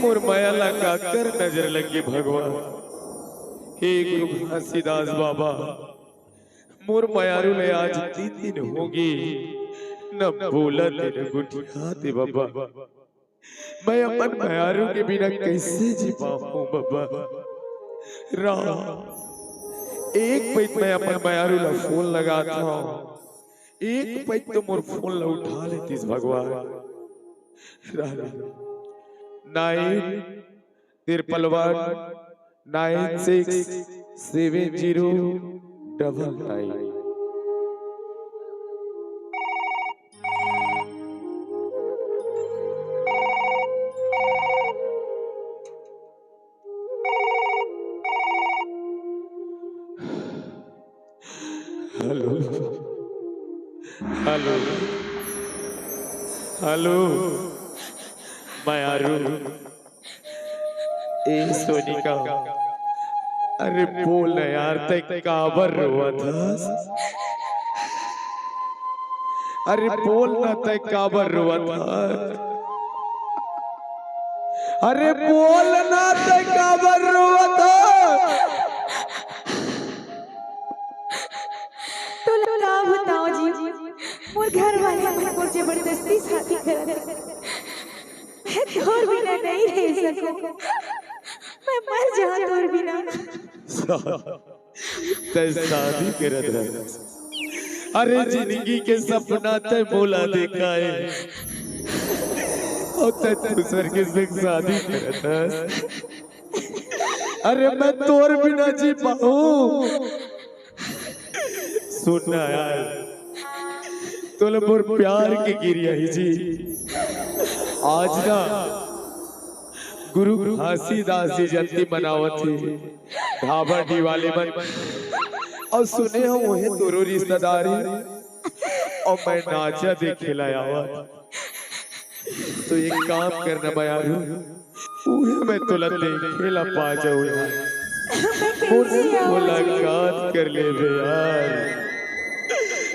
मोर माया लगा कर नजर लगी भगवान। हे गुरु घासीदास बाबा, मोर मायारू ले आज 3 दिन होगी न बोला तेरे गुठियाते बाबा। मैं अपन मायारू के बिना कैसे जी पाऊं बाबा। राम एक पैत मैं अपन मायारू ला फोन लगाता हूं, एक पैत तो मोर फोन ला उठा लेतीस भगवान। राम 931967099। हेलो हेलो हेलो मायारू, ए सोनिका, अरे बोल ना यार, तक काबर रोआ था। अरे बोल ना, तक काबर रोआ था। अरे बोल ना, तक काबर रोआ था। तो का बताओ जी, मोर घर वाले हमको जबरदस्ती शादी करा दे। मैं तोर बिना नहीं रह सकूं, मैं मर जाऊं तोर बिना। तय शादी करत रह। अरे जिंदगी के सपना तय बोला देखा है, और तय दूसर के संग शादी करत है। अरे मैं तोर बिना जी पाऊं। सुनना यार, तोले मोर प्यार के गिरिया ही जी। आज ना गुरु घासीदास जी जयंती मनावत थी ढाबा वाले मन, और सुने हो वही तोरो रिश्तेदारी, और मैं नाचा देखे लाया हुआ। तो एक काम करना मायारू, उहे मैं तोला देखे ला पा जाऊं यार। मुलाकात कर ले बे यार।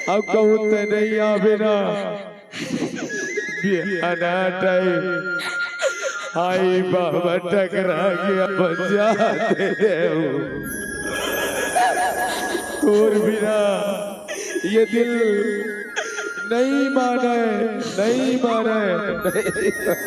अब कहूँ तो नहीं आवे ना बिहाना टाइम। हाय बाबा टकरा गया बजा दे तोर बिना ये दिल नहीं माने, नहीं माने, नहीं माने।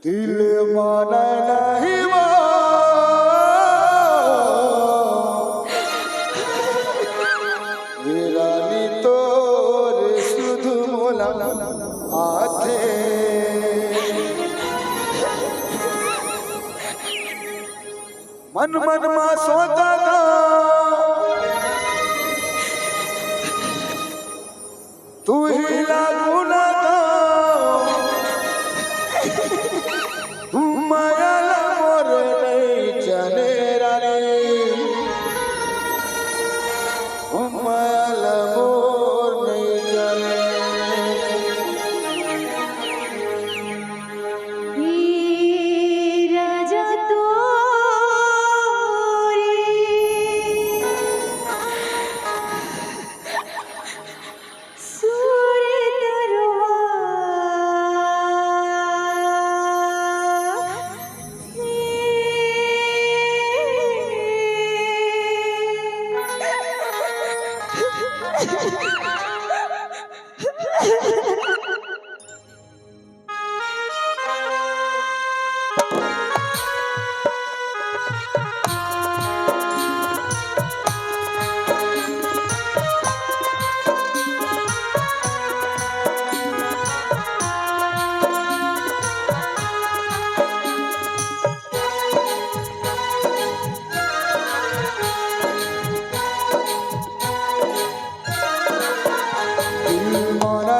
दिल माना नहीं रानी तोर सुध मोला आथे मन मन मा सोता तू ही लागू ना मायाला मोर नहीं चले रानी, मायाला मोर नहीं चले। राजा तो दिल माना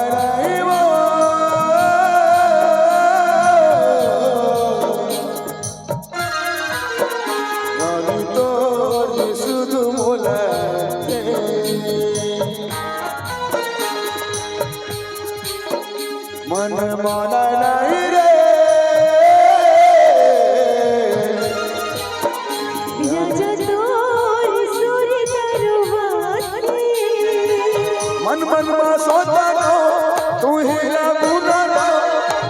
मन माना नहीं रे राजा तोर सुर दरबारी मन मन मा सोचा दो तू ही लगुना दो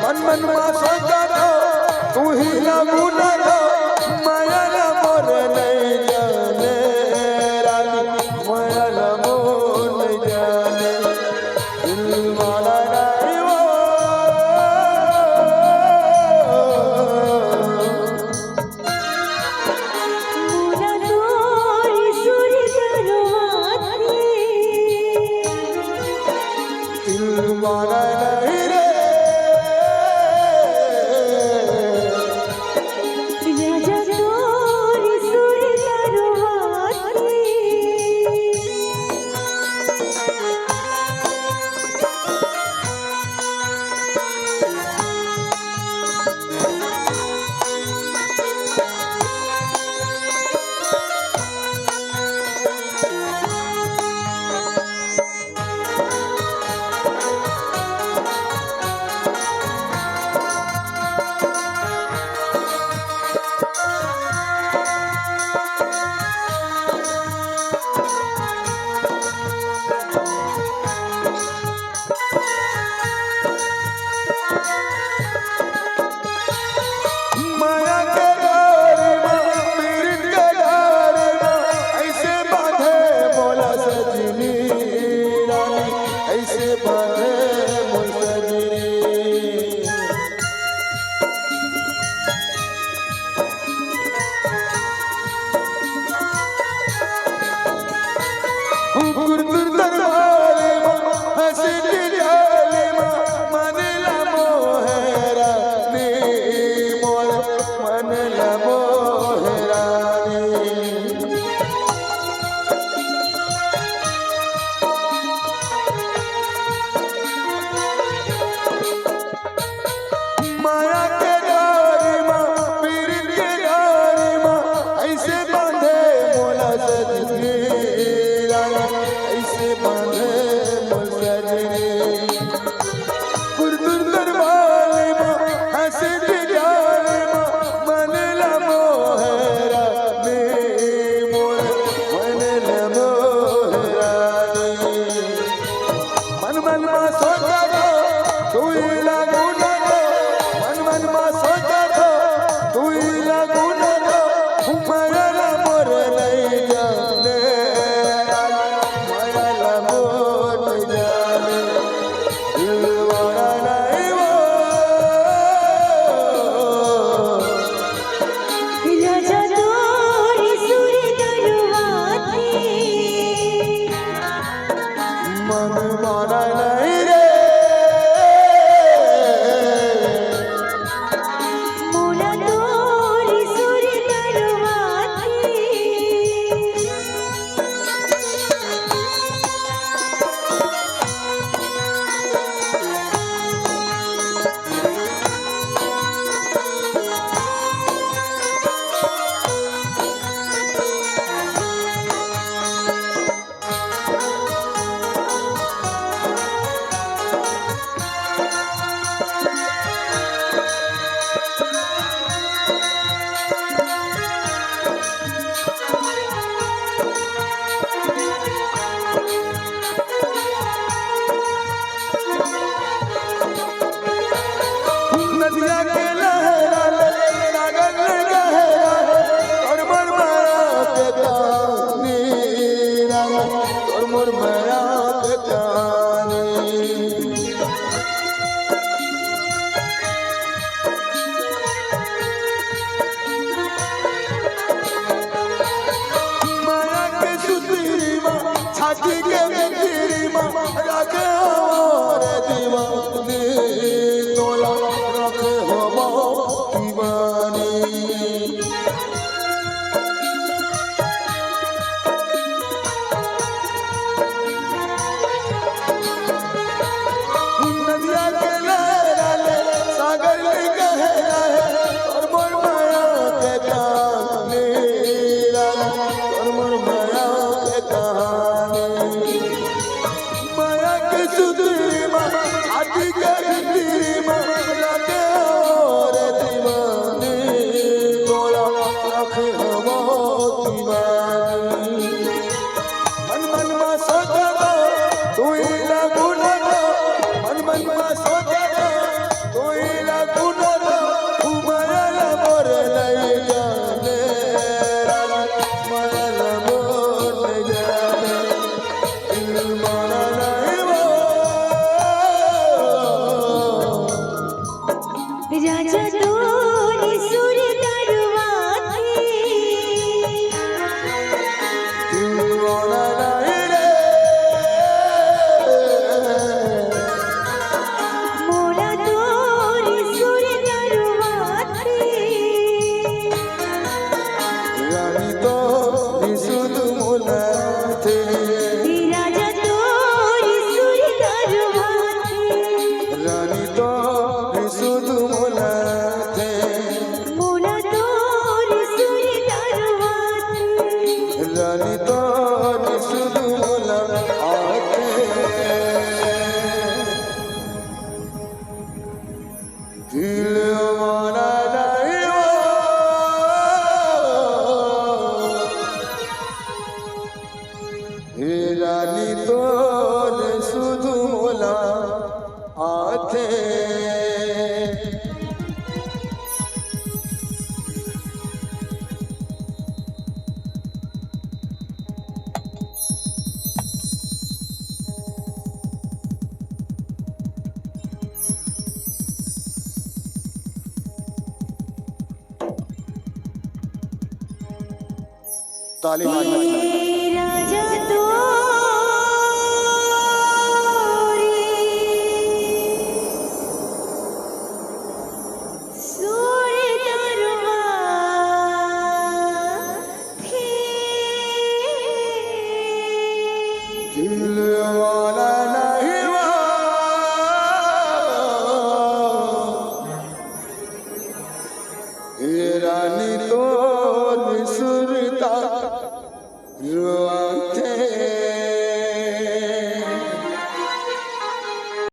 मन मन मा सोचा दो तू ही लगुना दो माया न मोर नहीं जाने रानी माया न मोर नहीं जाने दिल माना नहीं वो मोरा तोर सुर दरबारी दिल माना नहीं रे राजा तोर सुर दरबारी माया के डोरी में पीर के डोरी में ऐसे बांधे मोला सजनी रानी ऐसे बांधे मोल सजनी गुरगुर दरबारे में हंसी दिलाले में मनला मोहरा नी मोर मनला मोहरा नी माया के डोरी में पीर के डोरी में ऐसे बांधे मोला सजनी रानी ऐसे बांधे मोल सजनी गुरगुर दरबारे में हंसी दिलाले में मनला मोहरा नी मोर मनला मोहरा नी मन मन मा सोचा दो तू ही लगुना दो मन मन मा सोचा दो तू ही लगुना दो माया न मोर नहीं जाने माया न मोर नहीं जाने दिल वाला नहीं वो राजा तोर सुर दरबारी मन माना नहीं रे मोरा तोर सुर दरबारी नदिया के लहरा सागर गहरा और मोर माया के कहानी रानी और मोर माया के कहानी माया के सुतरी माँ छाती के गिरी माँ राखे हो रे दीवानी तोला राखे हो हाथे ताली मारना चाहिए।